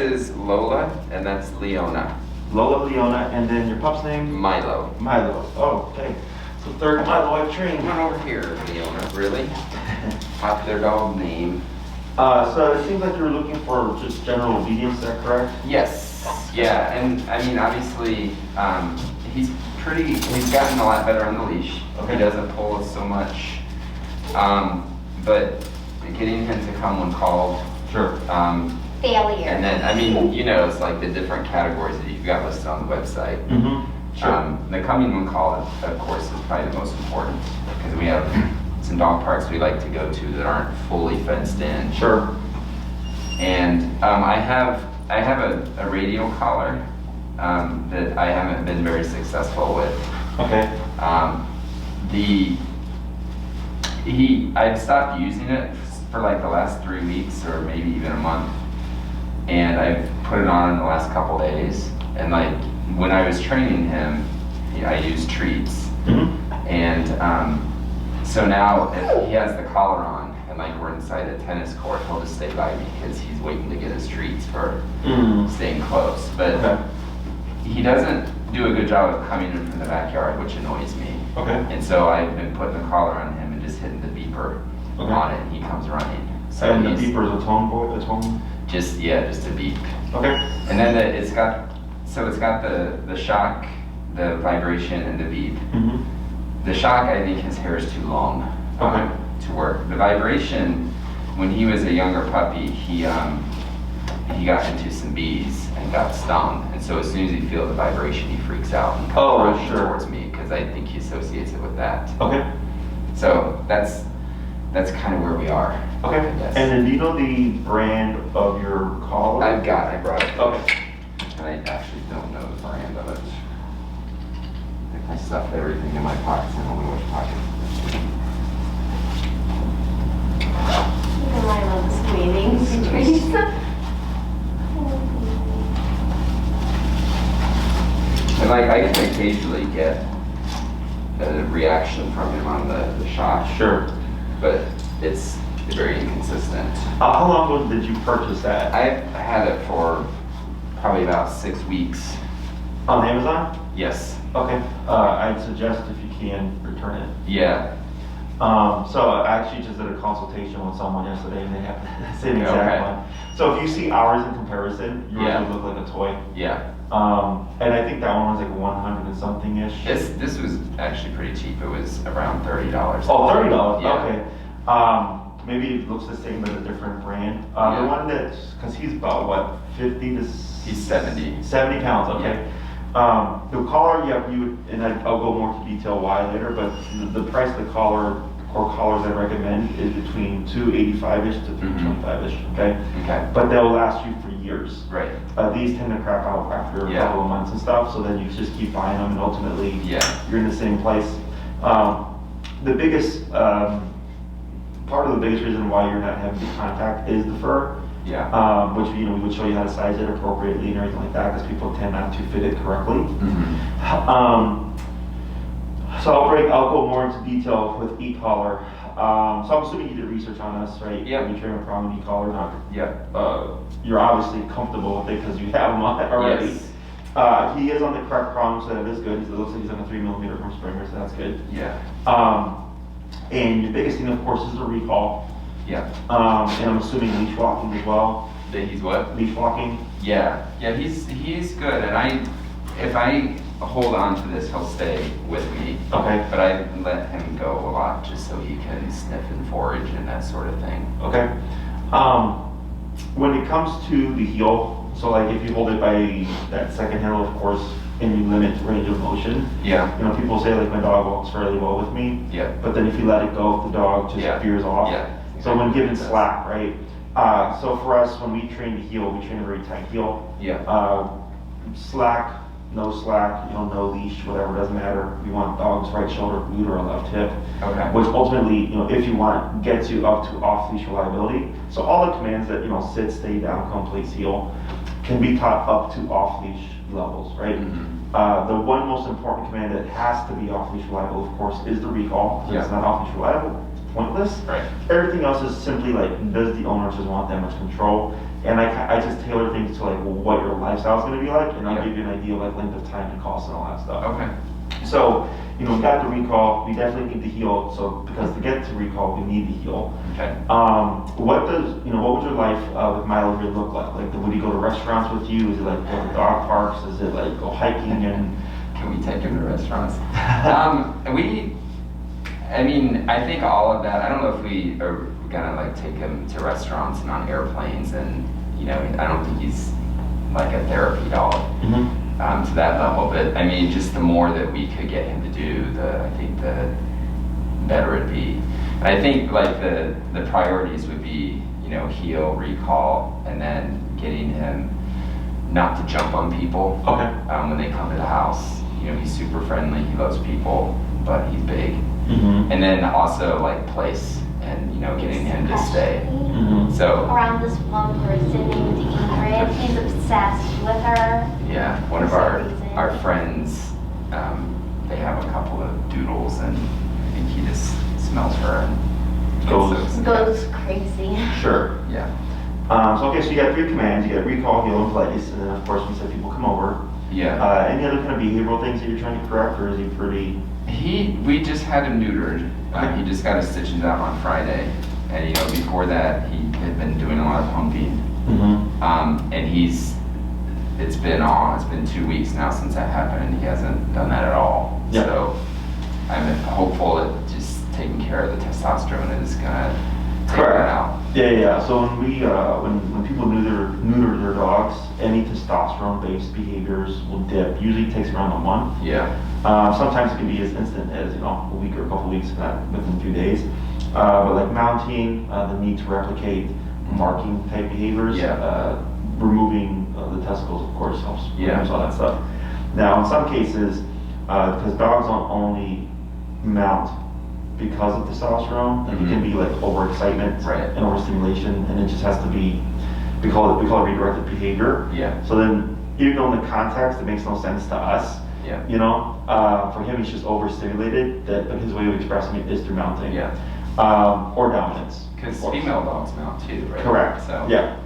is Lola, and that's Leona. Lola, Leona, and then your pup's name? Milo. Milo. Oh, okay. So third Milo I've trained. Come on over here, Leona. Really? Popular dog name. So it seems like you're looking for just general obedience, is that correct? Yes. Yeah, and I mean, obviously, he's gotten a lot better on the leash. Okay. He doesn't pull us so much. But getting him to come when called. Sure. Failure. And then, I mean, it's like the different categories that you've got listed on the website. Mm-hmm. Sure. The coming when called, of course, is probably the most important because we have some dog parks we like to go to that aren't fully fenced in. Sure. And I have a radial collar that I haven't been very successful with. Okay. I'd stopped using it for like the last 3 weeks or maybe even a month, and I've put it on in the last couple days. And like when I was training him, I used treats, Mm-hmm. and so now if he has the collar on and like we're inside a tennis court, he'll just stay by me because he's waiting to get his treats for staying close. But Okay. he doesn't do a good job of coming in from the backyard, which annoys me. Okay. And so I've been putting the collar on him and just hitting the beeper Okay. on it, and he comes running. So And the he's beeper is a tone? just a beep. Okay. And then it's got the shock, the vibration, and the beep. Mm-hmm. The shock, I think his hair is too long Okay. to work. The vibration, when he was a younger puppy, he got into some bees and got stung. And so as soon as he feels the vibration, he freaks out and comes running sure. towards me because I think he associates it with that. Okay. So that's kind of where we are. Okay. Yes. And then do you know the brand of your collar? I brought it. Okay. And I actually don't know the brand of it. I stuffed everything in my pockets. I don't know which pocket. Milo's waiting. Teresa. And like I can occasionally get a reaction from him on the shot, Sure. but it's very inconsistent. How long ago did you purchase that? I've had it for probably about 6 weeks. On Amazon? Yes. Okay. I'd suggest if you can return it. Yeah. So I actually just did a consultation with someone yesterday and they have the same exact Okay. one. So if you see ours in comparison, yours Yeah. would look like a toy. Yeah. And I think that one was like 100 and something-ish. This was actually pretty cheap. It was around $30. Oh, $30, Yeah. okay. Maybe it looks the same but a different brand. Yeah. The one that, because he's about what, 50 to He's 70. 70 pounds, okay. The collar, yeah, and I'll go more into detail why later, but the price of the collar or collars I recommend is between $285-ish to $325-ish, okay? Okay. But they'll last you for years. Right. These tend to crap out after a Yeah. couple of months and stuff, so then you just keep buying them and ultimately Yeah. you're in the same place. The biggest, part of the biggest reason why you're not having good contact is the fur. Yeah. Which we would show you how to size it appropriately and everything like that because people tend not to fit it correctly. Mm-hmm. So I'll go more into detail with e-collar. So I'm assuming you did research on us, right? Yeah. When you train with Prong and e-collar, not, Yeah. you're obviously comfortable with it because you have them on it already. Yes. He is on the correct prong, so that is good. It looks like he's on a 3mm from Springer, so that's good. Yeah. And your biggest thing, of course, is the recall. Yeah. And I'm assuming leash walking as well. That he's what? Leash walking. Yeah. Yeah. He's good, and if I hold on to this, he'll stay with me. Okay. But I let him go a lot just so he can sniff and forage and that sort of thing. Okay. When it comes to the heel, so like if you hold it by that second handle, of course, and you limit range of motion. Yeah. People say like my dog walks fairly well with me. Yeah. But then if you let it go, the dog just veers off. Yeah. So when given slack, right? So for us, when we train the heel, we train a very tight heel. Yeah. Slack, no slack, no leash, whatever, doesn't matter. We want dogs right shoulder, glute, or left hip. Okay. Which ultimately, if you want, gets you up to off-leash reliability. So all the commands that, sit, stay down, come, place, heel, can be taught up to off-leash levels, right? Mm-hmm. The one most important command that has to be off-leash reliable, of course, is the recall. If it's not off-leash reliable, pointless. Right. Everything else is simply like, does the owner just want that much control? And I just tailor things to like what your lifestyle is going to be like, and I'll Yeah. give you an idea of like length of time and cost and all that stuff. Okay. So, we got the recall, we definitely need the heel, so because to get to recall, we need the heel. Okay. What would your life with Milo here look like? Like, would he go to restaurants with you? Is it like go to dog parks? Is it like go hiking and? Can we take him to restaurants? I think all of that, I don't know if we are gonna like take him to restaurants and on airplanes and, I don't think he's like a therapy dog. Mm-hmm. To that level, but I mean, just the more that we could get him to do, I think the better it'd be. And I think like the priorities would be, heel, recall, and then getting him not to jump on people. Okay. When they come to the house, he's super friendly, he loves people, but he's big. Mm-hmm. And then also like place and, getting him to stay. Mm-hmm. So Around this one person named Ingrid, he's obsessed with her. yeah, one of For our some reason. our friends, they have a couple of doodles, and I think he just smells her and Goes crazy. Sure. Yeah. So you got 3 commands. You got recall, heel, and place, and then of course we said people come over. Yeah. Any other kind of behavioral things that you're trying to correct, or is he pretty? We just had him neutered. He just got his stitches out on Friday, and before that he had been doing a lot of humping. Mm-hmm. And it's been 2 weeks now since that happened, and he hasn't done that at all. Yeah. So I'm hopeful that just taking care of the testosterone is gonna take that out. Yeah. So when people neuter their dogs, any testosterone-based behaviors will dip. Usually it takes around a month. Yeah. Sometimes it can be as instant as a week or a couple weeks, not within a few days. But like mounting, the need to replicate, marking type behaviors, removing the testicles, of course, helps reduce all that stuff. Now, in some cases, because dogs don't only mount because of testosterone, like it can be like overexcitement and overstimulation, and it just has to be, we call it redirected behavior. Yeah. So then, even though in the context it makes no sense to us, for him he's just overstimulated, but his way of expressing it is through mounting. Yeah. Or dominance. Because female dogs mount too, right? Correct. So Yeah.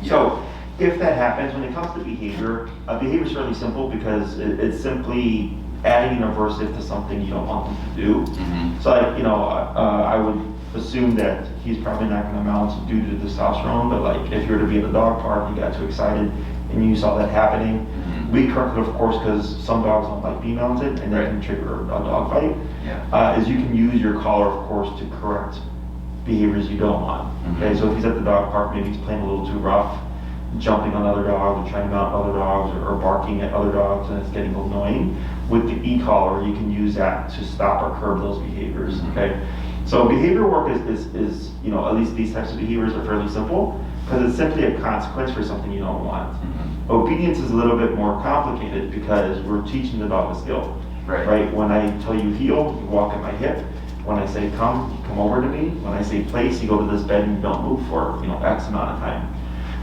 So if that happens, when it comes to behavior, behavior is fairly simple because it's simply adding an aversive to something you don't want them to do. Mm-hmm. So I would assume that he's probably not going to mount due to testosterone, but like if you were to be at the dog park, you got too excited and you saw that happening, we correct it, of course, because some dogs don't like being mounted and that can trigger a dog fight. Yeah. Is you can use your collar, of course, to correct behaviors you don't want. Okay, so if he's at the dog park, maybe he's playing a little too rough, jumping on other dogs or trying to mount other dogs or barking at other dogs, and it's getting annoying. With the e-collar, you can use that to stop or curb those behaviors. Okay, so behavior work is at least these types of behaviors are fairly simple because it's simply a consequence for something you don't want. Obedience is a little bit more complicated because we're teaching the dog a skill. Right? When I tell you heel, you walk at my hip. When I say come, you come over to me. When I say place, you go to this bed and you don't move for X amount of time.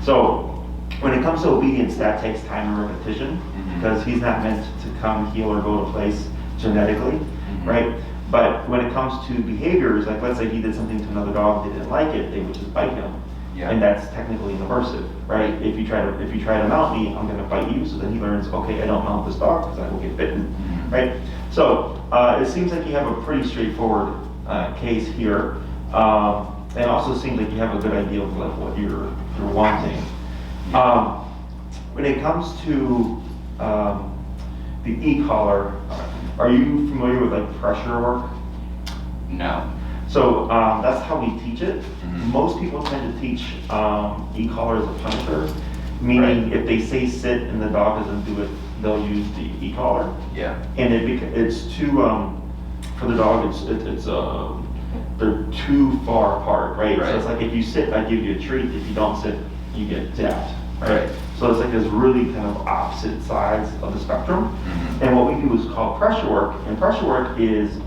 So when it comes to obedience, that takes time and repetition because he's not meant to come, heel, or go to place genetically, right? But when it comes to behaviors, like let's say he did something to another dog, they didn't like it, they would just bite him. Yeah. And that's technically an aversive, right? If you try to mount me, I'm going to bite you. So then he learns, okay, I don't mount this dog because I will get bitten, right? So it seems like you have a pretty straightforward case here, and also seems like you have a good idea of like what you're wanting. When it comes to the e-collar, are you familiar with like pressure work? No. So that's how we teach it. Most people tend to teach e-collar as a punisher, meaning if they say sit and the dog doesn't do it, they'll use the e-collar. Yeah. And it's too for the dog. It's they're too far apart, right? So it's like if you sit, I give you a treat. If you don't sit, you get zapped, right? So it's like there's really kind of opposite sides of the spectrum. And what we do is called pressure work. And pressure work is,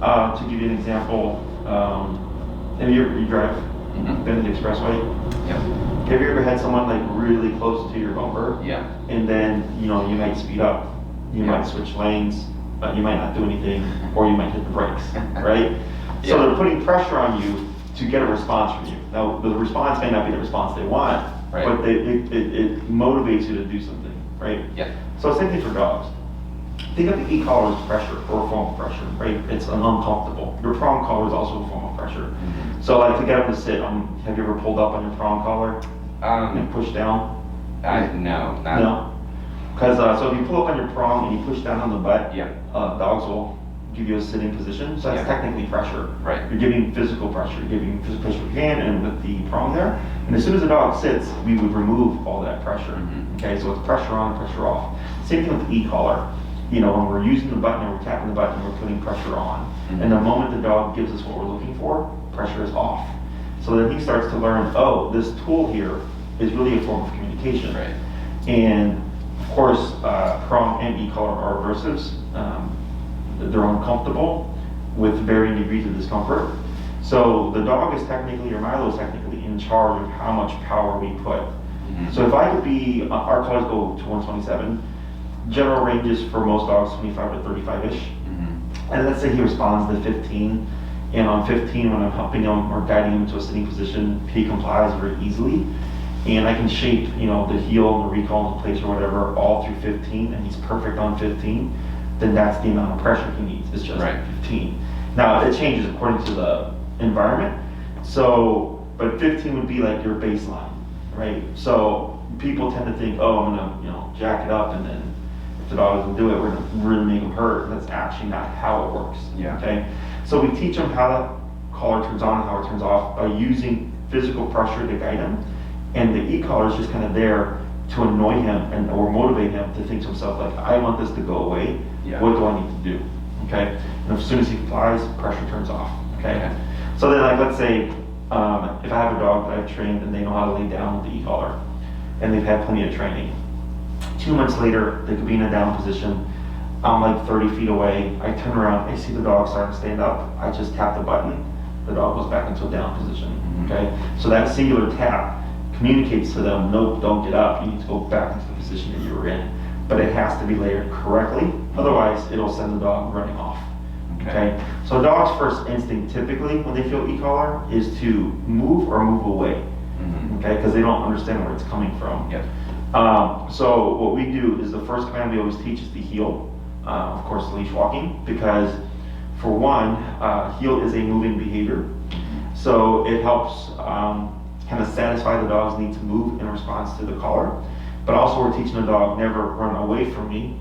to give you an example, have you drive been to the expressway? Yeah. Have you ever had someone like really close to your bumper? Yeah. And then you might speed up, you might switch lanes, you might not do anything, or you might hit the brakes, right? So Yeah. they're putting pressure on you to get a response from you. Now, the response may not be the response they want, Right. but it motivates you to do something, right? Yeah. So same thing for dogs. Think of the e-collar as pressure, or a form of pressure, right? It's uncomfortable. Your prong collar is also a form of pressure. Mhm. So like to get them to sit, have you ever pulled up on your prong collar and pushed down? No, not. No? Because so if you pull up on your prong and you push down on the butt, Yeah. dogs will give you a sitting position. So that's Yeah. technically pressure. Right. You're giving physical pressure. You're giving physical pressure with your hand and with the prong there. And as soon as the dog sits, we would remove all that pressure. Mhm. Okay, so it's pressure on, pressure off. Same thing with the e-collar. You know, when we're using the button and we're tapping the button, we're putting pressure on. Mhm. And the moment the dog gives us what we're looking for, pressure is off. So then he starts to learn, oh, this tool here is really a form of communication. Right. And of course, prong and e-collar are aversives. They're uncomfortable with varying degrees of discomfort. So the dog is technically, or Milo is technically in charge of how much power we put. Mhm. So if I could be, our collars go to 127. General ranges for most dogs 25 to 35-ish. Mhm. And let's say he responds to 15. And on 15, when I'm helping him or guiding him into a sitting position, he complies very easily. And I can shape, you know, the heel and the recall into place or whatever all through 15, and he's perfect on 15. Then that's the amount of pressure he needs. It's just Right. 15. Now it changes according to the environment. So, but 15 would be like your baseline, right? So people tend to think, oh, I'm gonna, you know, jack it up, and then if the dog doesn't do it, we're gonna really make him hurt. That's actually not how it works. Yeah. Okay. So we teach them how the collar turns on and how it turns off by using physical pressure to guide him, and the e-collar is just kind of there to annoy him and or motivate him to think to himself like, I want this to go away. Yeah. What do I need to do? Okay. And as soon as he complies, pressure turns off. Okay. Okay. So then, like, let's say if I have a dog that I've trained and they know how to lay down with the e-collar, and they've had plenty of training. 2 months later, they could be in a down position. I'm like 30 feet away. I turn around, I see the dog starting to stand up. I just tap the button. The dog goes back into a down position. Mhm. Okay. So that singular tap communicates to them, nope, don't get up. You need to go back into the position that you were in. But it has to be layered correctly. Otherwise, it'll send the dog running off. Okay. So a dog's first instinct typically when they feel e-collar is to move or move away. Mhm. Okay, because they don't understand where it's coming from. Yep. So what we do is the first command we always teach is the heel. Of course, leash walking, because for one, heel is a moving behavior. So it helps kind of satisfy the dog's need to move in response to the collar. But also we're teaching the dog never run away from me.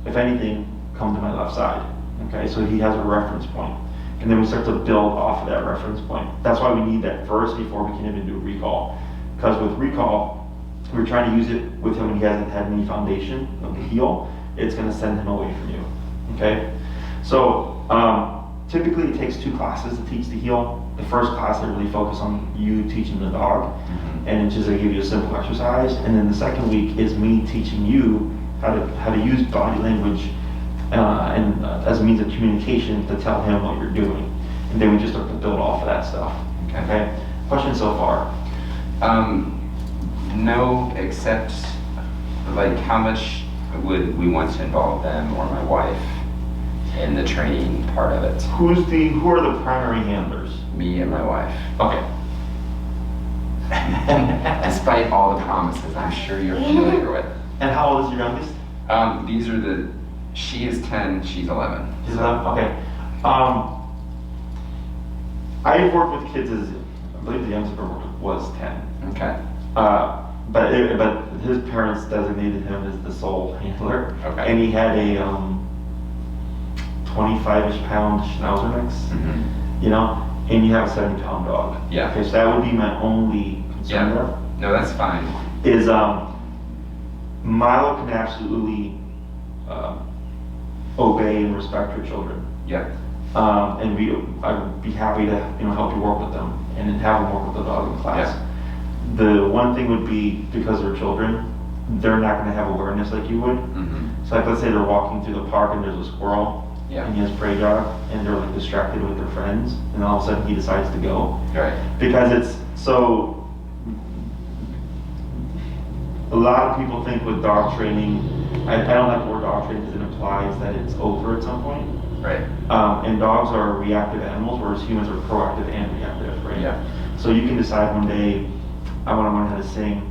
If anything, come to my left side. Okay, so he has a reference point. And then we start to build off of that reference point. That's why we need that first before we can even do recall. Because with recall, we're trying to use it with him when he hasn't had any foundation of the heel. It's going to send him away from you. Okay? So typically it takes 2 classes to teach the heel. The first class I really focus on you teaching the dog. Mhm. And it's just I give you a simple exercise. And then the second week is me teaching you how to use body language as a means of communication to tell him what you're doing. And then we just start to build off of that stuff. Okay. Question so far? No, except like how much would we want to involve them or my wife in the training part of it? Who are the primary handlers? Me and my wife. Okay. Despite all the promises I'm sure you're familiar with. And how old is your youngest? These are she is 10, she's 11. He's 11? Okay. I've worked with kids I believe the youngest I ever worked with was 10. Okay. But his parents designated him as the sole handler. Okay. And he had a 25-ish pound Schnauzer mix, Mhm. you know, and you have a 70-pound dog. Yeah. Okay, so that would be my only concern Yeah. there. No, that's fine. Is Milo can absolutely obey and respect your children. Yeah. And I would be happy to help you work with them and then have them work with the dog in class. Yeah. The one thing would be, because they're children, they're not going to have awareness like you would. Mhm. So like, let's say they're walking through the park and there's a squirrel, Yeah. and he has prey dog, and they're like distracted with their friends, and all of a sudden he decides to go. Right. Because it's so, a lot of people think with dog training, I don't like the word dog training because it implies that it's over at some point. Right. And dogs are reactive animals, whereas humans are proactive and reactive, right? Yeah. So you can decide one day, I want to learn how to sing,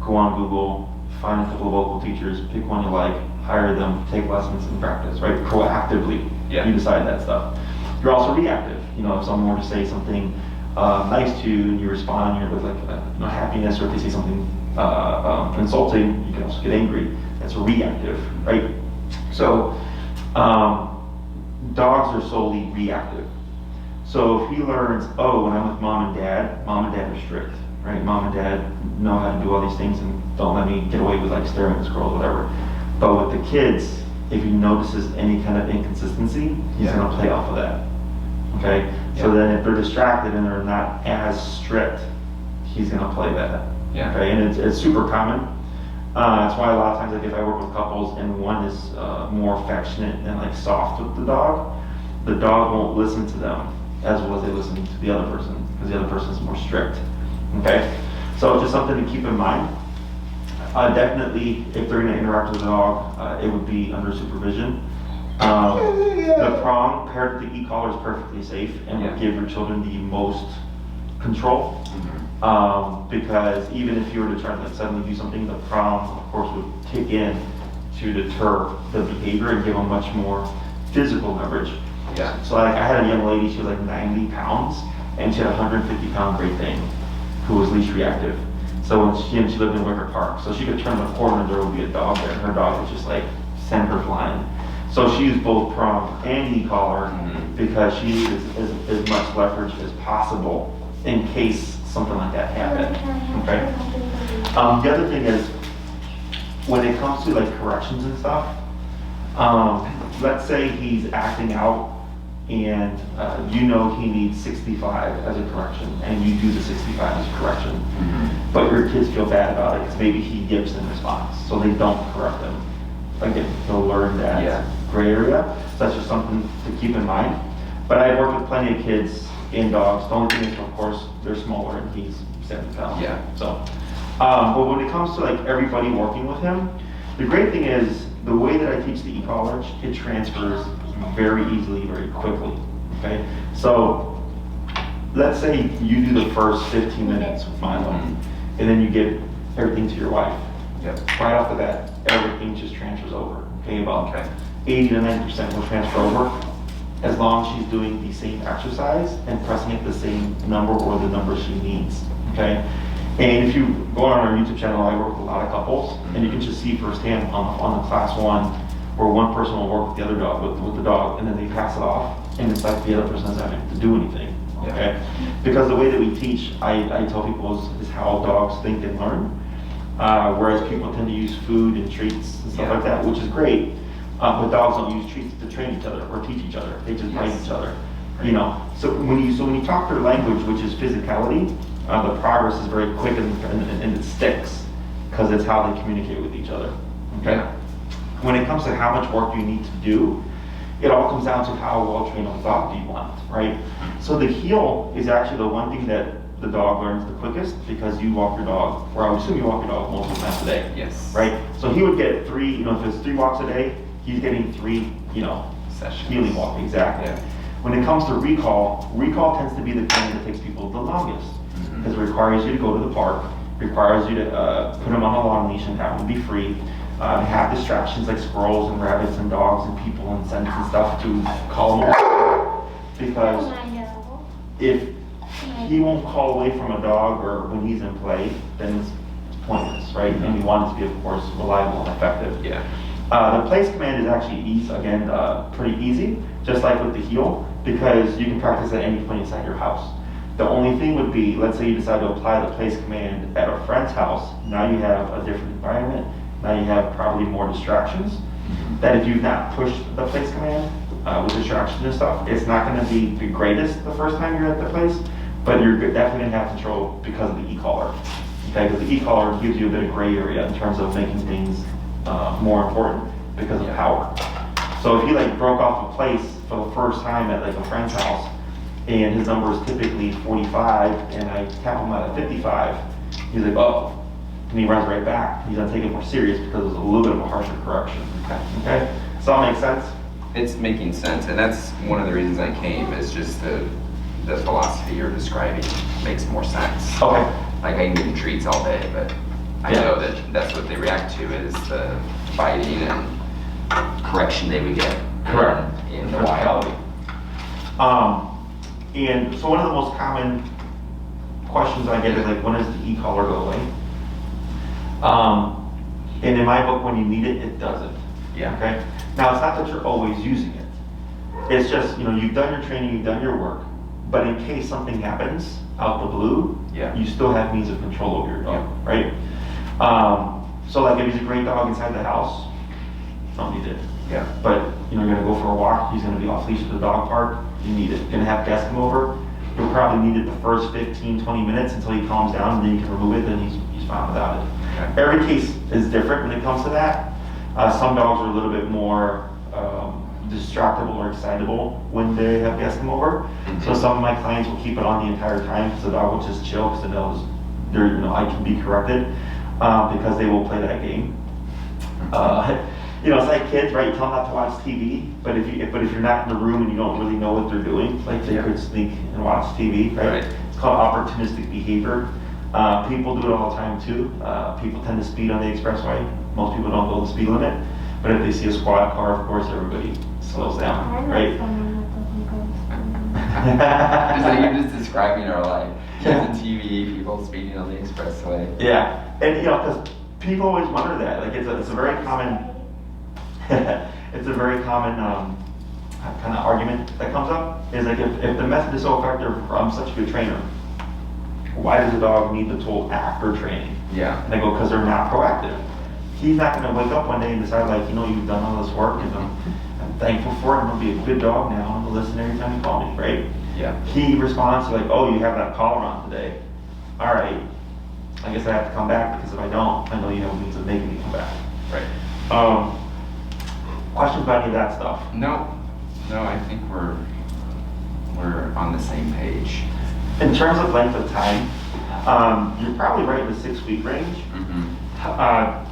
go on Google, find a couple of local teachers, pick one you like, hire them, take lessons and practice, right? Proactively, Yeah. you decide that stuff. You're also reactive. You know, if someone were to say something nice to you and you respond here with like happiness, or if they say something insulting, you can also get angry. That's reactive, right? So dogs are solely reactive. So if he learns, oh, when I'm with mom and dad are strict, right? Mom and dad know how to do all these things and don't let me get away with like staring at this girl or whatever. But with the kids, if he notices any kind of inconsistency, he's Yeah. gonna play off of that. Okay? So Yeah. then if they're distracted and they're not as strict, he's gonna play that. Yeah. Okay, and it's super common. That's why a lot of times, like if I work with couples and one is more affectionate and like soft with the dog won't listen to them as well as they listen to the other person, because the other person is more strict. Okay, so just something to keep in mind. Definitely, if they're going to interact with the dog, it would be under supervision. The prong paired with the e-collar is perfectly safe and would give your children the most control. Because even if you were to try to suddenly do something, the prong, of course, would kick in to deter the behavior and give them much more physical leverage. Yeah. So like I had a young lady, she was like 90 pounds, and she had a 150-pound Great Dane who was leash reactive. So when she lived in Wicker Park, so she could turn the corner and there would be a dog there, and her dog would just like send her flying. So she used both prong and e-collar because she needed as much leverage as possible in case something like that happened. Okay. The other thing is, when it comes to like corrections and stuff, let's say he's acting out and you know he needs 65 as a correction, and you do the 65 as a correction, but your kids feel bad about it because maybe he gives them response, so they don't correct them. Again, they'll learn that gray area. So that's just something to keep in mind. But I've worked with plenty of kids and dogs. The only thing is, of course, they're smaller and he's 70 pounds. Yeah. So, but when it comes to like everybody working with him, the great thing is the way that I teach the e-college, it transfers very easily, very quickly. Okay. So let's say you do the first 15 minutes with Milo, and then you give everything to your wife. Yep. Right off the bat, everything just transfers over. Okay, about 80 to 90% will transfer over, as long as she's doing the same exercise and pressing it the same number or the number she needs. Okay, and if you go on our YouTube channel, I work with a lot of couples, and you can just see firsthand on the class one where one person will work with the other dog with the dog, and then they pass it off, and it's like the other person doesn't have to do anything. Okay, because the way that we teach, I tell people is how dogs think and learn. Whereas people tend to use food and treats and stuff like that, which is great. But dogs don't use treats to train each other or teach each other. They just bite each other. You know. So when you talk their language, which is physicality, the progress is very quick and it sticks because it's how they communicate with each other. Okay. When it comes to how much work you need to do, it all comes down to how well trained of a dog do you want, right? So the heel is actually the one thing that the dog learns the quickest, because you walk your dog, or I would assume you walk your dog multiple times a day. Yes. Right? So he would get 3, if it's 3 walks a day, he's getting 3, sessions. healing walk, exactly. Yeah. When it comes to recall tends to be the thing that takes people the longest, because it requires you to go to the park, requires you to put them on a long leash and have them be free, have distractions like squirrels and rabbits and dogs and people and scents and stuff to call them away. Because if he won't call away from a dog or when he's in play, then it's pointless, right? And we want it to be, of course, reliable and effective. Yeah. The place command is actually pretty easy, just like with the heel, because you can practice at any point inside your house. The only thing would be, let's say you decide to apply the place command at a friend's house. Now you have a different environment. Now you have probably more distractions. That if you've not pushed the place command with distractions and stuff, it's not going to be the greatest the first time you're at the place, but you're definitely going to have control because of the e-collar. Okay, because the e-collar gives you a bit of gray area in terms of making things more important because of power. So if he like broke off a place for the first time at like a friend's house, and his number is typically 45, and I tap him out at 55, he's like, oh, and he runs right back. He's gonna take it more serious because it's a little bit of a harsher correction. Okay, does that make sense? It's making sense, and that's one of the reasons I came, is just the philosophy you're describing makes more sense. Okay. Like, I can give them treats all day, but I know that that's what they react to, is the biting and correction they would get. Correct. In the wild. And so one of the most common questions I get is like, when does the e-collar go away? And in my book, when you need it, it doesn't. Yeah. Okay. Now, it's not that you're always using it. It's just, you've done your training, you've done your work, but in case something happens out the blue, you still have means of control over your dog, right? So like, if he's a great dog inside the house, don't need it. Yeah. But you're gonna go for a walk, he's gonna be off leash at the dog park, you need it. You're gonna have guests come over, you'll probably need it the first 15, 20 minutes until he calms down, and then you can remove it, then he's fine without it. Okay. Every case is different when it comes to that. Some dogs are a little bit more distractible or excitable when they have guests come over. So some of my clients will keep it on the entire time, because the dog will just chill, because it knows I can be corrected, because they will play that game. It's like kids, right? You tell them not to watch TV, but if you're not in the room and you don't really know what they're doing, like they could sneak and watch TV, right? It's called opportunistic behavior. People do it all the time too. People tend to speed on the expressway. Most people don't go the speed limit, but if they see a squad car, of course, everybody slows down, right? Just like you're just describing our life. Kids and TV, people speeding on the expressway. Yeah, and because people always wonder that. Like it's a very common, it's a very common kind of argument that comes up. Is like, if the method is so effective, I'm such a good trainer, why does the dog need the tool after training? Yeah. And I go, because they're not proactive. He's not going to wake up one day and decide, like, you've done all this work, and I'm thankful for it, I'm going to be a good dog now, I'm going to listen every time you call me, right? Yeah. He responds to like, oh, you have that collar on today. All right, I guess I have to come back, because if I don't, I know you have means of making me come back. Right. Questions about any of that stuff? No, I think we're on the same page. In terms of length of time, you're probably right in the 6-week range.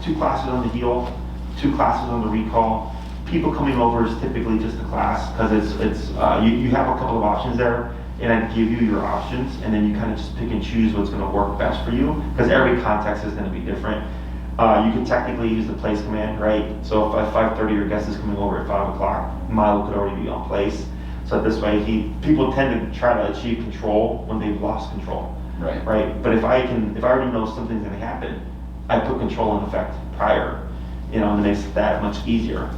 2 classes on the heel, 2 classes on the recall. People coming over is typically just a class, because it's you have a couple of options there, and I give you your options, and then you kind of just pick and choose what's going to work best for you, because every context is going to be different. You can technically use the place command, right? So if at 5:30 your guest is coming over at 5 o'clock, Milo could already be on place. So this way, people tend to try to achieve control when they've lost control. Right. But if I already know something's going to happen, I put control in effect prior, and it makes it that much easier.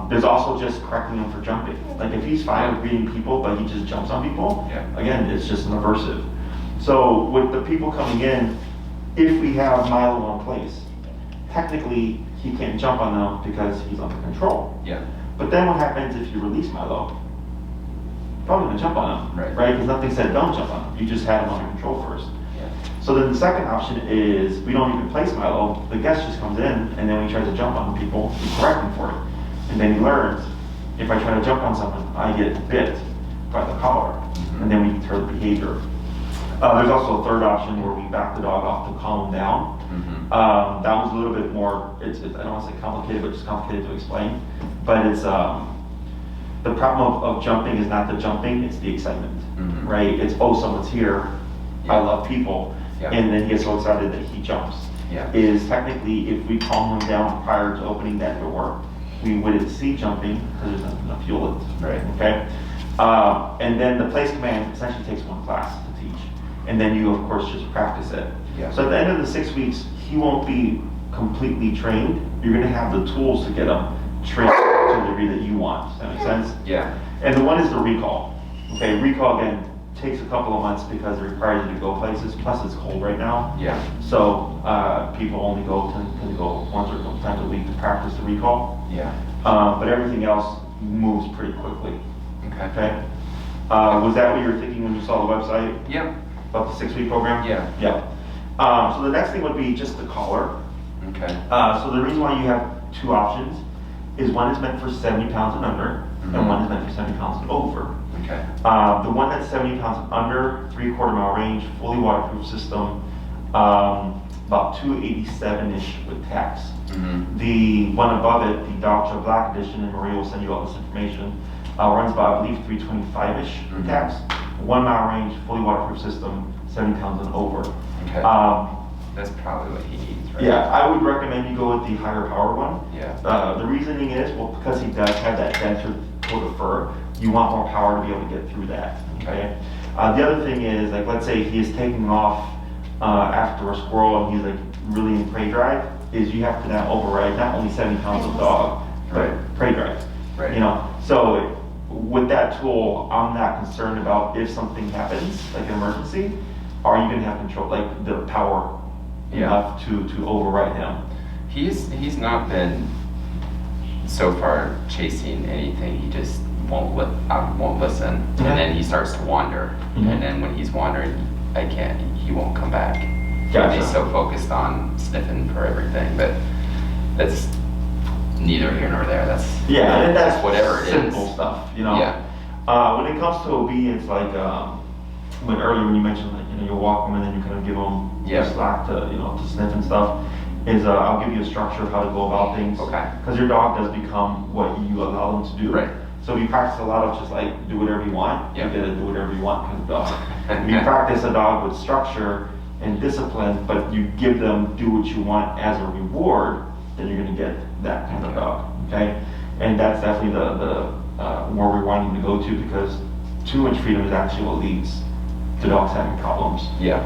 There's also just correcting him for jumping. Like if he's fine with reading people, but he just jumps on people, again, it's just an aversive. So with the people coming in, if we have Milo in place, technically he can't jump on them because he's under control. Yeah. But then what happens if you release Milo? Probably gonna jump on him, right? Because nothing said don't jump on him. You just had him under control first. Yeah. So then the second option is we don't even place Milo. The guest just comes in, and then when he tries to jump on people, we correct him for it. And then he learns, if I try to jump on someone, I get bit by the collar, and then we deter the behavior. There's also a third option where we back the dog off to calm him down. That one's a little bit more, I don't want to say complicated, but just complicated to explain. But it's, the problem of jumping is not the jumping, it's the excitement, right? It's, oh, someone's here, I love people, and then he gets so excited that he jumps. Is technically, if we calm him down prior to opening that door, we wouldn't see jumping because there's nothing to fuel it. Okay? And then the place command essentially takes 1 class to teach. And then you, of course, just practice it. So at the end of the 6 weeks, he won't be completely trained. You're going to have the tools to get him trained to the degree that you want. Does that make sense? Yeah. And the one is the recall. Okay, recall, again, takes a couple of months because it requires you to go places. Plus, it's cold right now. So people only tend to go once or a couple times a week to practice the recall. But everything else moves pretty quickly. Okay. Was that what you were thinking when you saw the website? About the 6-week program? So the next thing would be just the collar. So the reason why you have 2 options is one is meant for 70 pounds and under, and one is meant for 70 pounds and over. The one that's 70 pounds and under, 3/4 mile range, fully waterproof system. about $287-ish with tax. Mm-hmm. The one above it, the Dr. Black Edition, and Maria will send you all this information, runs about, I believe, $325-ish Mm-hmm. with tax. 1 mile range, fully waterproof system, 70 pounds and over. Okay. That's probably what he needs, right? Yeah, I would recommend you go with the higher power one. Yeah. The reasoning is, well, because he does have that denser coat of fur, you want more power to be able to get through that, okay? The other thing is, like, let's say he is taking off after a squirrel and he's like really in prey drive, is you have to now override not only 70 pounds of dog, but prey drive. Right. You know, so with that tool, I'm not concerned about if something happens, like an emergency, are you gonna have control, like the power enough to override him? He's not been so far chasing anything. He just won't listen, and then he starts to wander. Mhm. And then when he's wandering, he won't come back. Gotcha. He's so focused on sniffing for everything, but that's neither here nor there. That's and that's whatever it is. simple stuff, you know. Yeah. When it comes to obedience, like when earlier when you mentioned, like, you know, you walk them and then you kind of give them the slack to, you know, to sniff and stuff, is I'll give you a structure of how to go about things. Okay. Because your dog does become what you allow them to do. Right. So we practice a lot of just like do whatever you want. Yeah. You gotta do whatever you want kind of dog. We practice a dog with structure and discipline, but you give them do what you want as a reward, then you're gonna get that kind of dog. Okay. And that's definitely the where we're wanting to go to, because too much freedom is actually what leads to dogs having problems. Yeah.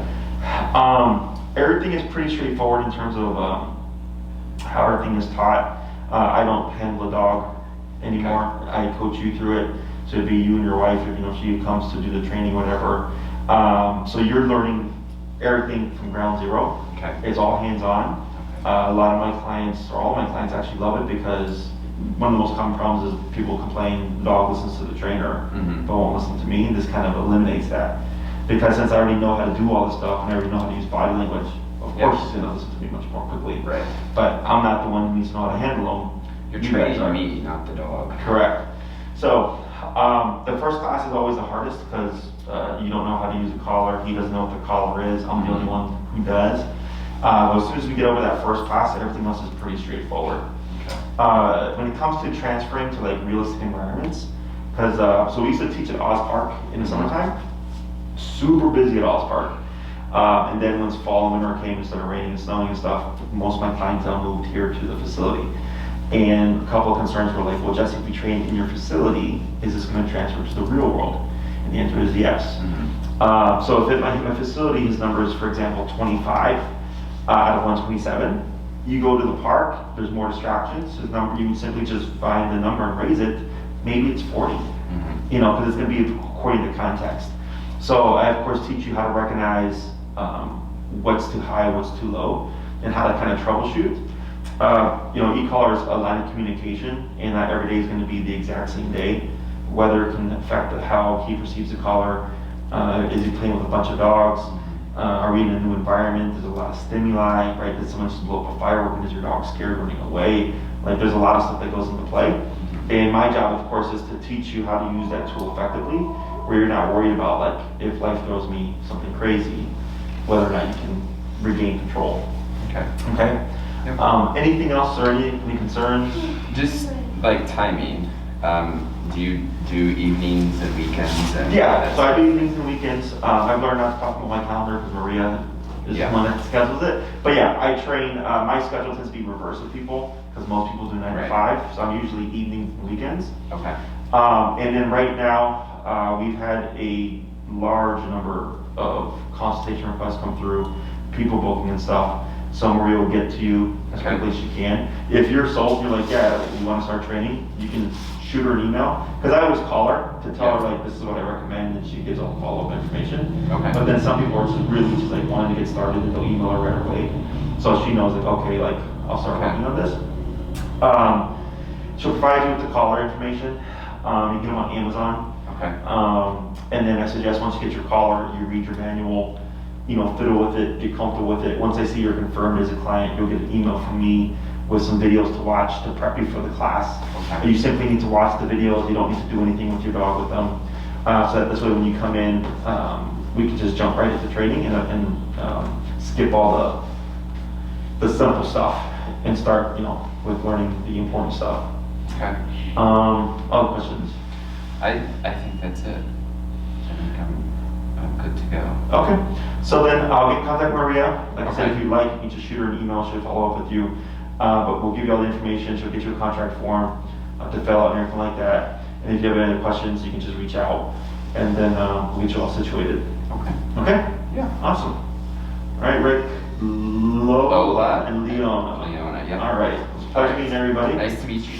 Everything is pretty straightforward in terms of how everything is taught. I don't handle a dog anymore. I coach you through it. So it'd be you and your wife, if, you know, she comes to do the training, whatever. So you're learning everything from ground zero. Okay. It's all hands-on. A lot of my clients, or all my clients, actually love it, because one of the most common problems is people complain the dog listens to the trainer, but won't listen to me. This kind of eliminates that. Because since I already know how to do all this stuff and I already know how to use body language, of course he's gonna listen to me much more quickly. Right. But I'm not the one who needs to know how to handle them. You're You guys training are. me, not the dog. Correct. So the first class is always the hardest, because you don't know how to use a collar. He doesn't know what the collar is. I'm the only one who does. As soon as we get over that first class, everything else is pretty straightforward. Okay. When it comes to transferring to like realistic environments, because so we used to teach at Oz Park in the summertime, super busy at Oz Park. And then once fall and winter came and started raining and snowing and stuff, most of my clientele moved here to the facility. And a couple of concerns were like, well, Jesse, if we train in your facility, is this going to transfer to the real world? And the answer is yes. So if my facility, his number is, for example, 25 out of 127, you go to the park, there's more distractions. His number, you simply just find the number and raise it. Maybe it's 40, you know, because it's going to be according to context. So I, of course, teach you how to recognize what's too high, what's too low, and how to kind of troubleshoot. You know, e-collar is a line of communication, and not every day is going to be the exact same day. Weather can affect how he perceives the collar. Is he playing with a bunch of dogs? Are we in a new environment? There's a lot of stimuli, right? Did someone just blow up a firework, and is your dog scared running away? Like, there's a lot of stuff that goes into play. And my job, of course, is to teach you how to use that tool effectively, where you're not worried about, like, if life throws me something crazy, whether or not you can regain control. Okay. Okay? Yep. Anything else, or any concerns? Just like timing. Do you do evenings and weekends? And Yeah, so I do evenings and weekends. I've learned not to talk about my calendar because Maria is the one that schedules it. But yeah, I train, my schedule tends to be reverse with people, because most people do 9 to 5, so I'm usually evenings and weekends. Okay. And then right now, we've had a large number of consultation requests come through, people booking and stuff. So Maria will get to you as quickly as she can. If you're sold, you're like, yeah, you want to start training, you can shoot her an email. Because I always call her to tell her, like, this is what I recommend, and she gives all the follow-up information. Okay. But then some people are just really just like wanting to get started, and they'll email her right away. So she knows, like, okay, like, I'll start working on this. She'll provide you with the collar information. You get them on Amazon. Okay. And then I suggest once you get your collar, you read your manual, you know, fiddle with it, get comfortable with it. Once I see you're confirmed as a client, you'll get an email from me with some videos to watch to prep you for the class. Okay. You simply need to watch the videos. You don't need to do anything with your dog with them. So that this way when you come in, we can just jump right into training and skip all the simple stuff and start, you know, with learning the important stuff. Okay. Other questions? I think that's it. I think I'm good to go. Okay, so then I'll get in contact Maria. Like I said, Okay. if you like, you can just shoot her an email, she'll follow up with you. But we'll give you all the information, she'll get you a contract form to fill out and everything like that. And if you have any questions, you can just reach out, and then we'll get you all situated. Okay. Okay? Yeah. Awesome. All right, Rick, Lola, Lola and Leona. Leona, yeah. All right, pleasure meeting everybody. Nice to meet you